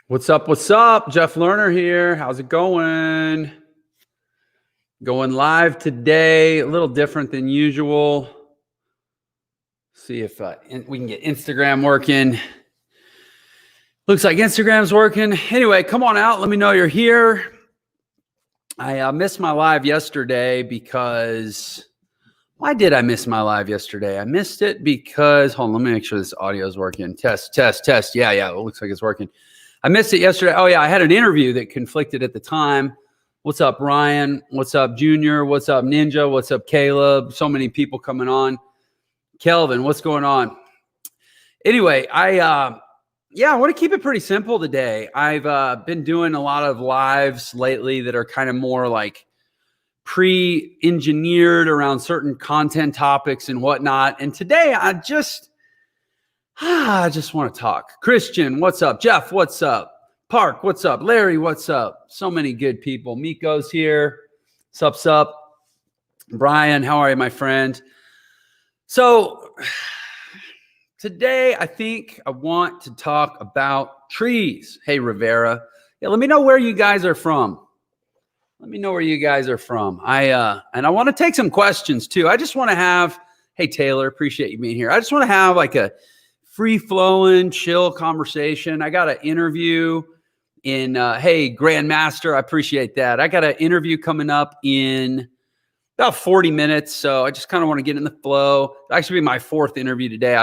What's up? What's up? Jeff Lerner here. How's it going? Going live today, a little different than usual. See if we can get Instagram working. Looks like Instagram's working. Anyway, come on out. Let me know you're here. I missed my live yesterday because... Why did I miss my live yesterday? I missed it because... Hold on, let me make sure this audio is working. Test. Yeah. It looks like it's working. I missed it yesterday. Oh, yeah, I had an interview that conflicted at the time. What's up, Ryan? What's up, Junior? What's up, Ninja? What's up, Caleb? So many people coming on. Kelvin, what's going on? Anyway, I want to keep it pretty simple today. I've been doing a lot of lives lately that are kind of more like pre-engineered around certain content topics and whatnot. And today I just want to talk. Christian, what's up? Jeff, what's up? Park, what's up? Larry, what's up? So many good people. Miko's here. Sup. Brian, how are you, my friend? So today I think I want to talk about trees. Hey, Rivera. Yeah, let me know where you guys are from. And I want to take some questions too. I just want to have, hey, Taylor, appreciate you being here. I just want to have like a free-flowing, chill conversation. I got an interview in, hey, Grandmaster, I appreciate that. I got an interview coming up in about 40 minutes, so I just kind of want to get in the flow. It'll actually be my fourth interview today.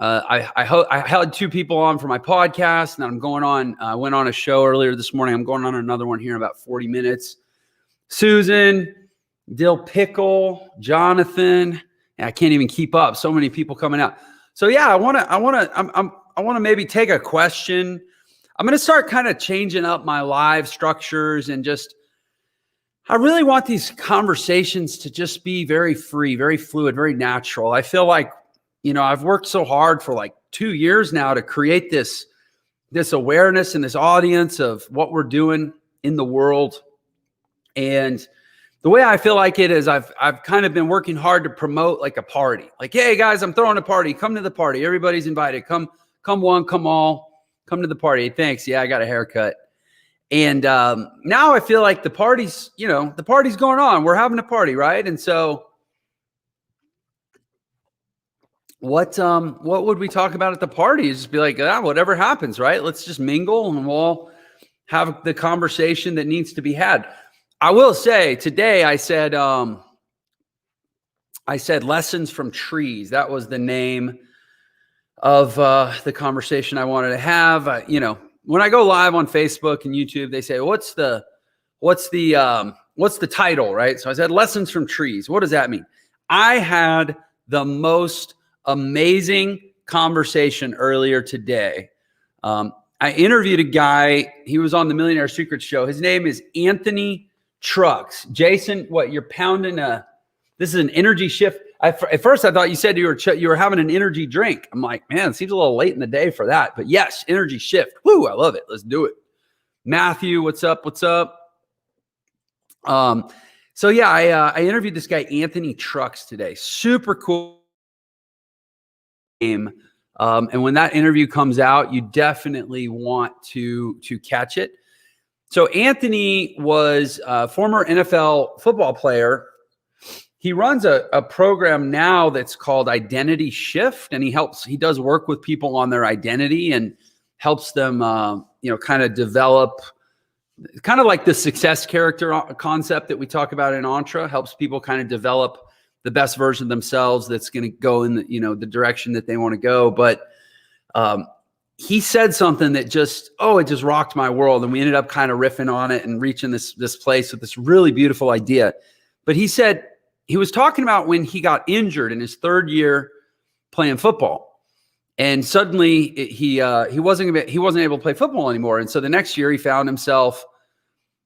I had two people on for my podcast, and I'm going on. I went on a show earlier this morning. I'm going on another one here in about 40 minutes. Susan, Dill Pickle, Jonathan, and I can't even keep up. So many people coming out. So yeah, I want to maybe take a question. I'm going to start kind of changing up my live structures and just, I really want these conversations to just be very free, very fluid, very natural. I feel like, I've worked so hard for like 2 years now to create this awareness and this audience of what we're doing in the world. And the way I feel like it is I've kind of been working hard to promote like a party. Like, hey guys, I'm throwing a party. Come to the party. Everybody's invited. Come one, come all. Come to the party. Thanks. Yeah, I got a haircut. And now I feel like the party's going on. We're having a party, right? And so what would we talk about at the party? Just be like, whatever happens, right? Let's just mingle and we'll all have the conversation that needs to be had. I will say today I said lessons from trees. That was the name of the conversation I wanted to have. When I go live on Facebook and YouTube, they say, what's the title, right? So I said lessons from trees. What does that mean? I had the most amazing conversation earlier today. I interviewed a guy. He was on the Millionaire Secrets show. His name is Anthony Trucks. Jason, what you're pounding this is an energy shift. At first I thought you said you were having an energy drink. I'm like, man, it seems a little late in the day for that. But yes, energy shift. Woo, I love it. Let's do it. Matthew, what's up? So yeah, I interviewed this guy, Anthony Trucks, today. Super cool name. And when that interview comes out, you definitely want to catch it. So Anthony was a former NFL football player. He runs a program now that's called Identity Shift, and he does work with people on their identity and helps them, kind of develop kind of like the success character concept that we talk about in ENTRE, helps people kind of develop the best version of themselves that's going to go in the direction that they want to go. But he said something that it just rocked my world. And we ended up kind of riffing on it and reaching this place with this really beautiful idea. But he said, he was talking about when he got injured in his third year playing football. And suddenly he wasn't able to play football anymore. And so the next year he found himself,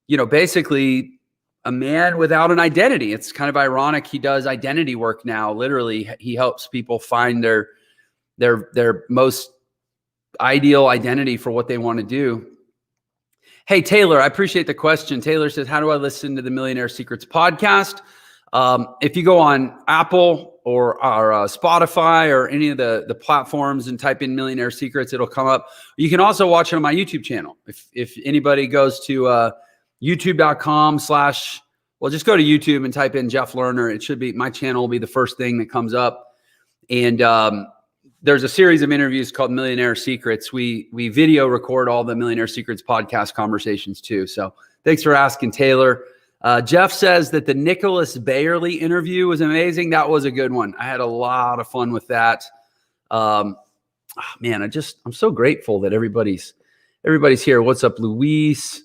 basically a man without an identity. It's kind of ironic. He does identity work now. Literally, he helps people find their most ideal identity for what they want to do. Hey, Taylor, I appreciate the question. Taylor says, how do I listen to the Millionaire Secrets podcast? If you go on Apple or Spotify or any of the platforms and type in Millionaire Secrets, it'll come up. You can also watch it on my YouTube channel. If anybody goes to youtube.com/ well, just go to YouTube and type in Jeff Lerner. It should be, my channel will be the first thing that comes up. And there's a series of interviews called Millionaire Secrets. We video record all the Millionaire Secrets podcast conversations too. So thanks for asking, Taylor. Jeff says that the Nicholas Bayerly interview was amazing. That was a good one. I had a lot of fun with that. Man, I'm so grateful that everybody's here. What's up, Luis?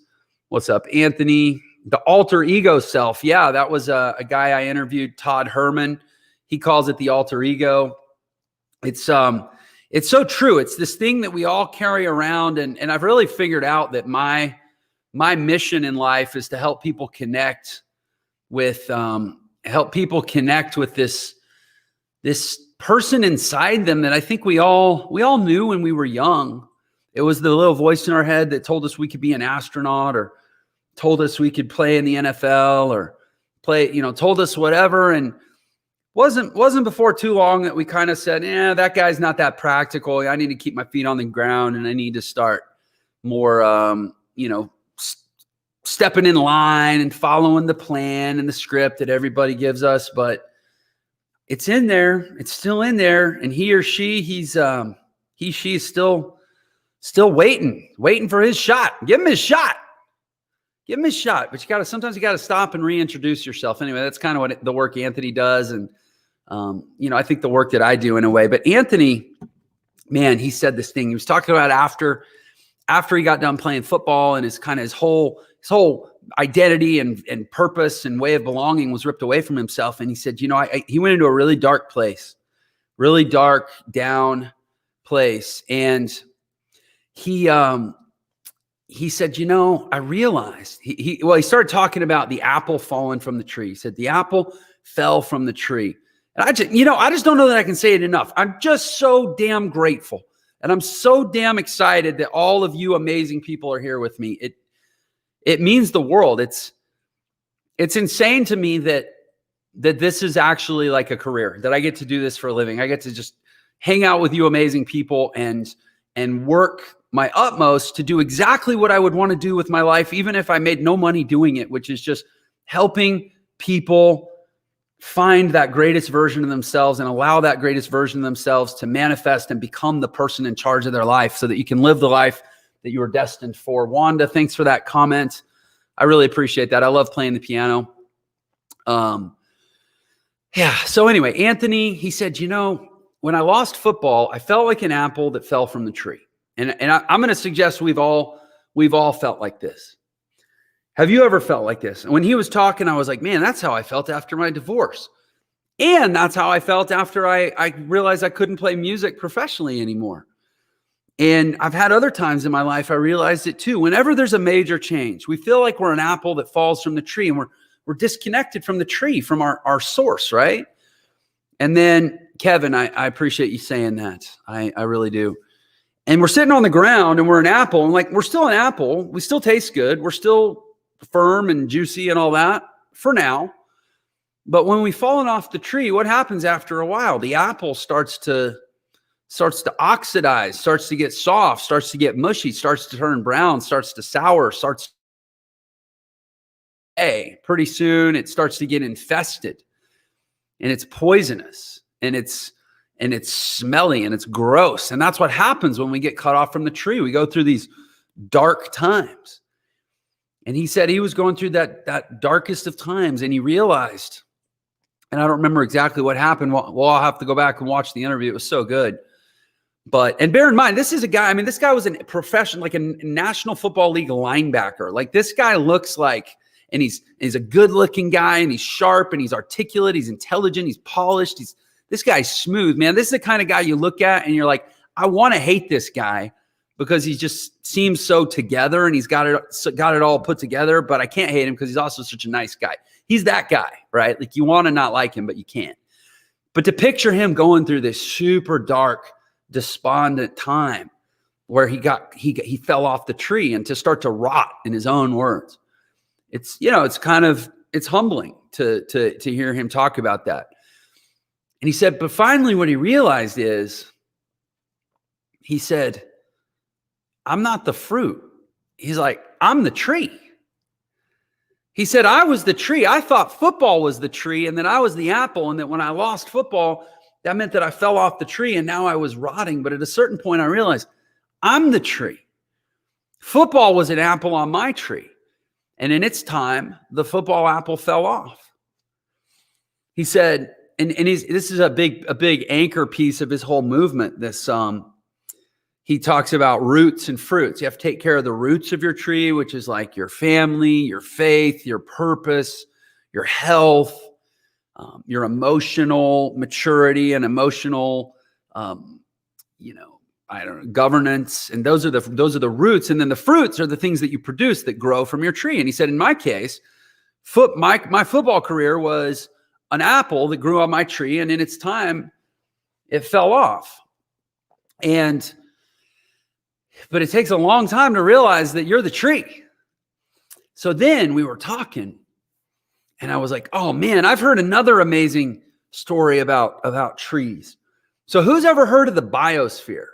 What's up, Anthony? The alter ego self. Yeah, that was a guy I interviewed, Todd Herman. He calls it the alter ego. It's so true. It's this thing that we all carry around. And I've really figured out that my mission in life is to help people connect with this person inside them that I think we all knew when we were young. It was the little voice in our head that told us we could be an astronaut, or told us we could play in the NFL, or told us whatever. And wasn't before too long that we kind of said, that guy's not that practical. I need to keep my feet on the ground, and I need to start more, stepping in line and following the plan and the script that everybody gives us. But it's in there. It's still in there. And he or she, she's still waiting for his shot. Give him his shot. Give him his shot. But sometimes you got to stop and reintroduce yourself. Anyway, that's kind of what the work Anthony does. And, I think the work that I do in a way. But Anthony, man, he said this thing. He was talking about after he got done playing football, and his whole identity and purpose and way of belonging was ripped away from himself. And he said, he went into a really dark place, really dark, down place. And he said, I realized he started talking about the apple falling from the tree. He said, the apple fell from the tree. And I just don't know that I can say it enough. I'm just so damn grateful. And I'm so damn excited that all of you amazing people are here with me. It means the world. It's insane to me that this is actually like a career, that I get to do this for a living. I get to just hang out with you amazing people and work my utmost to do exactly what I would want to do with my life, even if I made no money doing it, which is just helping people find that greatest version of themselves and allow that greatest version of themselves to manifest and become the person in charge of their life, so that you can live the life that you were destined for. Wanda, thanks for that comment. I really appreciate that. I love playing the piano. So anyway, Anthony, he said, when I lost football, I felt like an apple that fell from the tree. And I'm going to suggest we've all felt like this. Have you ever felt like this? And when he was talking, I was like, man, that's how I felt after my divorce. And that's how I felt after I realized I couldn't play music professionally anymore. And I've had other times in my life I realized it too. Whenever there's a major change, we feel like we're an apple that falls from the tree, and we're disconnected from the tree, from our source, right? And then, Kevin, I appreciate you saying that. I really do. And we're sitting on the ground and we're an apple, and we're still an apple. We still taste good. We're still firm and juicy and all that for now. But when we've fallen off the tree, what happens after a while? The apple starts to oxidize, starts to get soft, starts to get mushy, starts to turn brown, starts to sour, pretty soon it starts to get infested, and it's poisonous, and it's smelly, and it's gross. And that's what happens when we get cut off from the tree. We go through these dark times. And he said he was going through that darkest of times, and he realized, and I don't remember exactly what happened. Well, I'll have to go back and watch the interview. It was so good. And bear in mind, this is a guy, this guy was a professional, like a National Football League linebacker. Like, this guy looks like, and he's a good looking guy, and he's sharp, and he's articulate, he's intelligent, he's polished. This guy's smooth, man. This is the kind of guy you look at and you're like, I want to hate this guy, because he just seems so together, and he's got it all put together, but I can't hate him because he's also such a nice guy. He's that guy, right? Like, you want to not like him, but you can't. But to picture him going through this super dark, despondent time where he fell off the tree, and to start to rot, in his own words, it's humbling to hear him talk about that. And he said, but finally what he realized is, he said, I'm not the fruit. He's like, I'm the tree. He said, I was the tree. I thought football was the tree and that I was the apple, and that when I lost football, that meant that I fell off the tree and now I was rotting. But at a certain point, I realized I'm the tree. Football was an apple on my tree. And in its time, the football apple fell off. He said, and this is a big anchor piece of his whole movement. He talks about roots and fruits. You have to take care of the roots of your tree, which is like your family, your faith, your purpose, your health, your emotional maturity and emotional, governance. And those are the roots. And then the fruits are the things that you produce that grow from your tree. And he said, in my case, my football career was an apple that grew on my tree, and in its time, it fell off. But it takes a long time to realize that you're the tree. So then we were talking, and I was like, oh man, I've heard another amazing story about trees. So who's ever heard of the biosphere?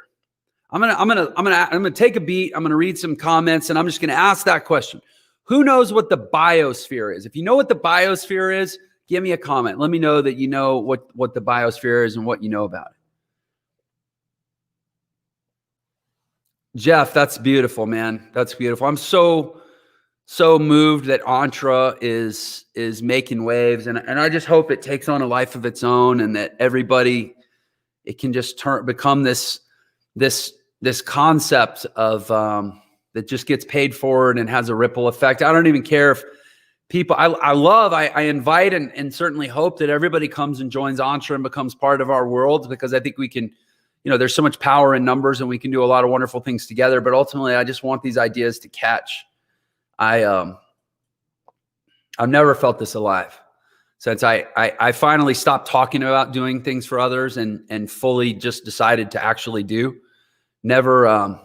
I'm gonna take a beat. I'm gonna read some comments, and I'm just gonna ask that question. Who knows what the biosphere is? If you know what the biosphere is, give me a comment. Let me know that you know what the biosphere is and what you know about it. Jeff, that's beautiful, man. That's beautiful. I'm so moved that ENTRE is making waves, and I just hope it takes on a life of its own, and that everybody, it can just become this concept of that just gets paid forward and has a ripple effect. I don't even care if people, I invite and certainly hope that everybody comes and joins ENTRE and becomes part of our world, because I think we can, there's so much power in numbers and we can do a lot of wonderful things together. But ultimately, I just want these ideas to catch. I've never felt this alive since I finally stopped talking about doing things for others and fully just decided to actually do. Never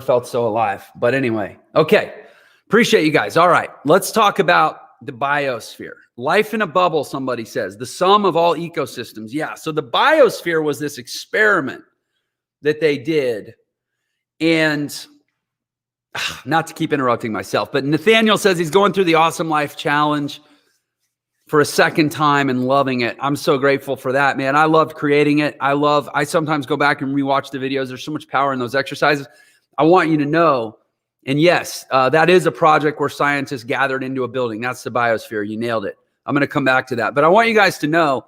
felt so alive. But anyway, okay. Appreciate you guys. All right, let's talk about the biosphere. Life in a bubble, somebody says, the sum of all ecosystems. Yeah, so the biosphere was this experiment that they did. And not to keep interrupting myself, but Nathaniel says he's going through the Awesome Life Challenge for a second time and loving it. I'm so grateful for that, man. I loved creating it. I sometimes go back and rewatch the videos. There's so much power in those exercises. I want you to know, and yes, that is a project where scientists gathered into a building. That's the biosphere. You nailed it. I'm going to come back to that. But I want you guys to know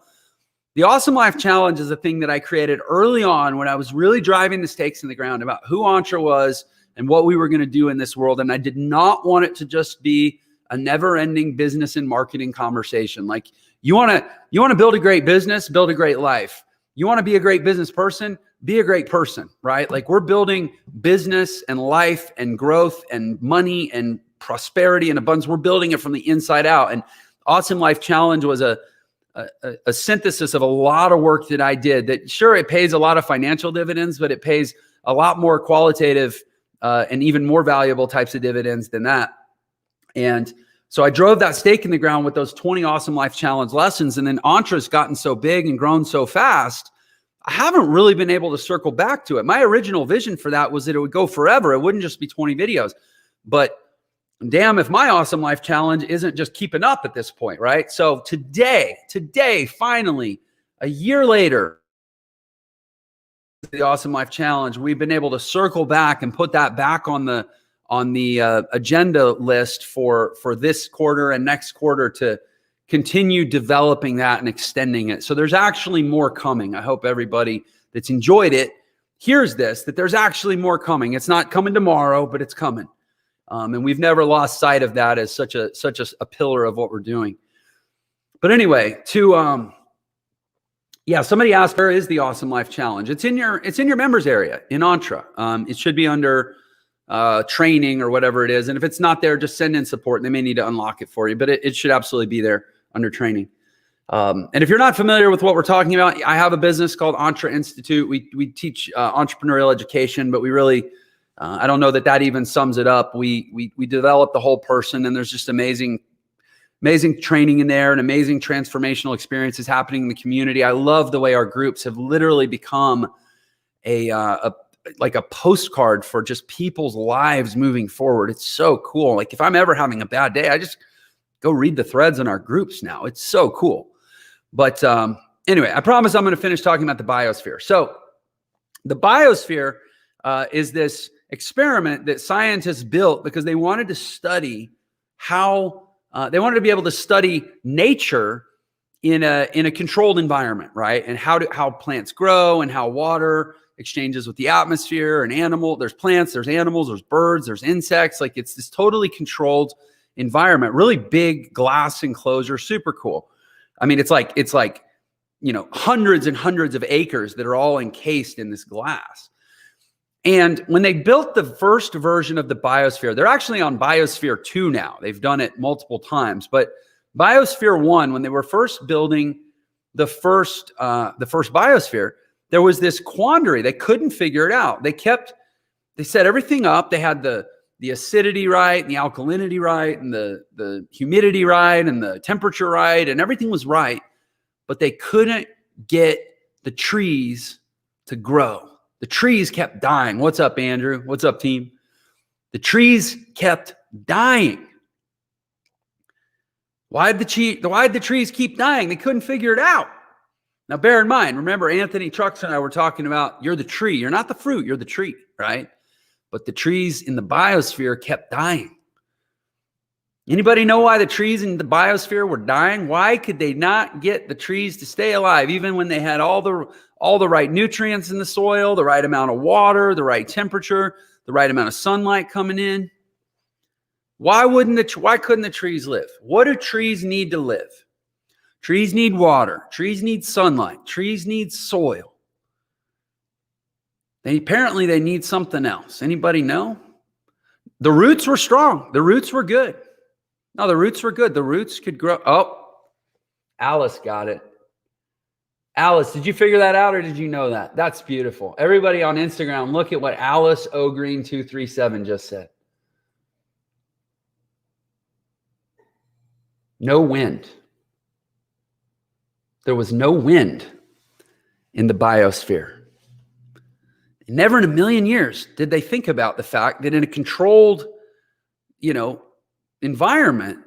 the Awesome Life Challenge is a thing that I created early on when I was really driving the stakes in the ground about who ENTRE was and what we were going to do in this world. And I did not want it to just be a never-ending business and marketing conversation. Like, you want to build a great business, build a great life. You want to be a great business person, be a great person, right? Like, we're building business and life and growth and money and prosperity and abundance. We're building it from the inside out. And Awesome Life Challenge was a synthesis of a lot of work that I did that, sure, it pays a lot of financial dividends, but it pays a lot more qualitative and even more valuable types of dividends than that. And so I drove that stake in the ground with those 20 Awesome Life Challenge lessons. And then ENTRE's gotten so big and grown so fast, I haven't really been able to circle back to it. My original vision for that was that it would go forever. It wouldn't just be 20 videos. But damn, if my Awesome Life Challenge isn't just keeping up at this point, right? So today, finally, a year later, the Awesome Life Challenge, we've been able to circle back and put that back on the agenda list for this quarter and next quarter to continue developing that and extending it. So there's actually more coming. I hope everybody that's enjoyed it hears this, that there's actually more coming. It's not coming tomorrow, but it's coming. And we've never lost sight of that as such a pillar of what we're doing. But anyway, somebody asked, where is the Awesome Life Challenge? It's in your members area in ENTRE. It should be under training or whatever it is. And if it's not there, just send in support. They may need to unlock it for you, but it should absolutely be there under training. And if you're not familiar with what we're talking about, I have a business called ENTRE Institute. We teach entrepreneurial education, but we really, I don't know that even sums it up. We develop the whole person, and there's just amazing amazing training in there and amazing transformational experiences happening in the community. I love the way our groups have literally become like a postcard for just people's lives moving forward. It's so cool. Like if I'm ever having a bad day, I just go read the threads in our groups now. It's so cool. But anyway, I promise I'm going to finish talking about the biosphere. So the biosphere is this experiment that scientists built because they wanted to study how they wanted to be able to study nature in a controlled environment, right? And how plants grow and how water exchanges with the atmosphere and there's plants, there's animals, there's birds, there's insects. Like it's this totally controlled environment, really big glass enclosure, super cool. I mean, it's like, hundreds and hundreds of acres that are all encased in this glass. And when they built the first version of the biosphere, they're actually on biosphere 2 now. They've done it multiple times, but biosphere 1, when they were first building the first biosphere, there was this quandary. They couldn't figure it out. They set everything up. They had the acidity right, and the alkalinity right, and the humidity right, and the temperature right, and everything was right, but they couldn't get the trees to grow. The trees kept dying. What's up, Andrew? What's up, team? The trees kept dying. Why'd the trees keep dying? They couldn't figure it out. Now, bear in mind, remember, Anthony Trucks and I were talking about you're the tree. You're not the fruit. You're the tree, right? But the trees in the biosphere kept dying. Anybody know why the trees in the biosphere were dying? Why could they not get the trees to stay alive, even when they had all the right nutrients in the soil, the right amount of water, the right temperature, the right amount of sunlight coming in? Why couldn't the trees live? What do trees need to live? Trees need water. Trees need sunlight. Trees need soil. Apparently they need something else. Anybody know? The roots were strong. The roots were good. No, the roots were good. The roots could grow. Oh, Alice got it. Alice, did you figure that out or did you know that? That's beautiful. Everybody on Instagram, look at what Alice O'Green237 just said. No wind. There was no wind in the biosphere. Never in a million years did they think about the fact that in a controlled, environment,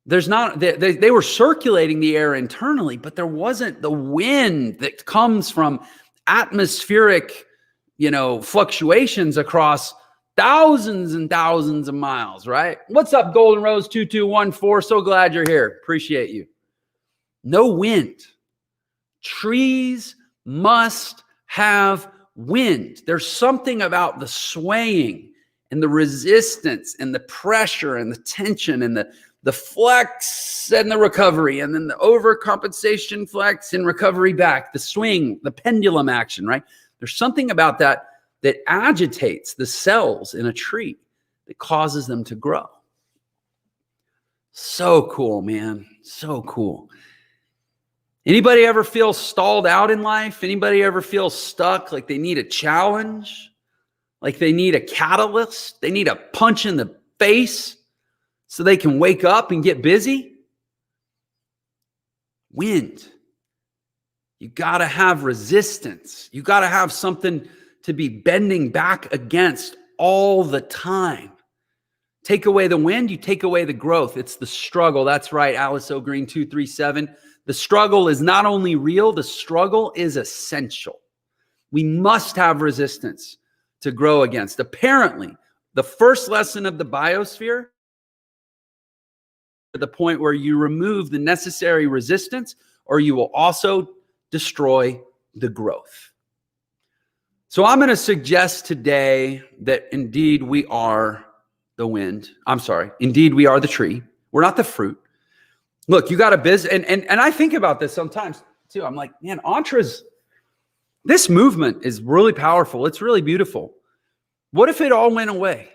they were circulating the air internally, but there wasn't the wind that comes from atmospheric, fluctuations across thousands and thousands of miles, right? What's up, Golden Rose 2214? So glad you're here. Appreciate you. No wind. Trees must have wind. There's something about the swaying and the resistance and the pressure and the tension and the flex and the recovery, and then the overcompensation flex and recovery back, the swing, the pendulum action, right? There's something about that agitates the cells in a tree that causes them to grow. So cool, man. So cool. Anybody ever feel stalled out in life? Anybody ever feel stuck, like they need a challenge? Like they need a catalyst? They need a punch in the face so they can wake up and get busy? Wind. You got to have resistance. You got to have something to be bending back against all the time. Take away the wind, you take away the growth. It's the struggle. That's right, Alice O'Green 237. The struggle is not only real, the struggle is essential. We must have resistance to grow against. Apparently, the first lesson of the biosphere, to the point where you remove the necessary resistance, or you will also destroy the growth. So I'm going to suggest today that indeed we are the wind. I'm sorry. Indeed, we are the tree. We're not the fruit. Look, you got a business, and I think about this sometimes too. I'm like, man, this movement is really powerful. It's really beautiful. What if it all went away?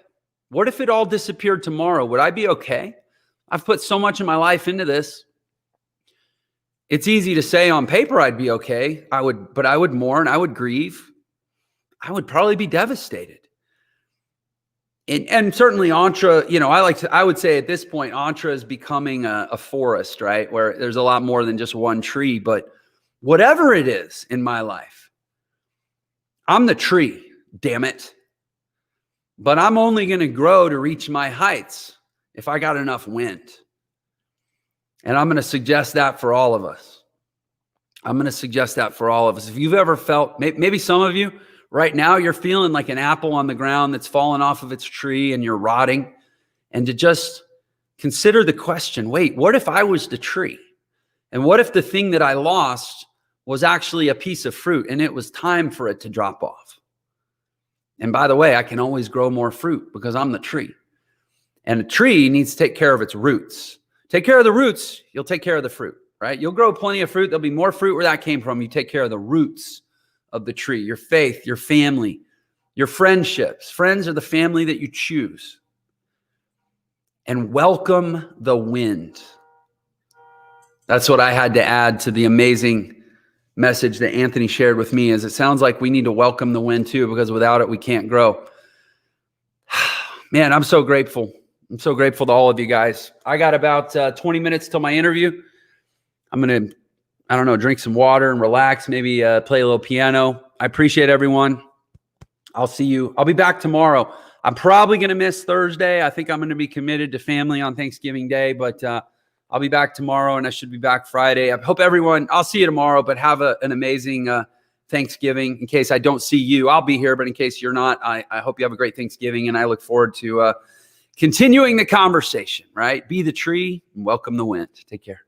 What if it all disappeared tomorrow? Would I be okay? I've put so much of my life into this. It's easy to say on paper I'd be okay. But I would mourn. I would grieve. I would probably be devastated. And certainly Entre, I would say at this point, Entre is becoming a forest, right? Where there's a lot more than just one tree, but whatever it is in my life, I'm the tree, damn it. But I'm only going to grow to reach my heights if I got enough wind. And I'm going to suggest that for all of us. If you've ever felt, maybe some of you, right now, you're feeling like an apple on the ground that's fallen off of its tree and you're rotting. And to just consider the question, wait, what if I was the tree? And what if the thing that I lost was actually a piece of fruit and it was time for it to drop off? And by the way, I can always grow more fruit because I'm the tree. And a tree needs to take care of its roots. Take care of the roots, you'll take care of the fruit, right? You'll grow plenty of fruit. There'll be more fruit where that came from. You take care of the roots of the tree, your faith, your family, your friendships. Friends are the family that you choose. And welcome the wind. That's what I had to add to the amazing message that Anthony shared with me, is it sounds like we need to welcome the wind too, because without it, we can't grow. Man, I'm so grateful. I'm so grateful to all of you guys. I got about 20 minutes till my interview. I'm going to, drink some water and relax, maybe play a little piano. I appreciate everyone. I'll see you. I'll be back tomorrow. I'm probably going to miss Thursday. I think I'm going to be committed to family on Thanksgiving Day, but I'll be back tomorrow and I should be back Friday. I hope I'll see you tomorrow, but have an amazing Thanksgiving. In case I don't see you, I'll be here, but in case you're not, I hope you have a great Thanksgiving, and I look forward to continuing the conversation, right? Be the tree and welcome the wind. Take care.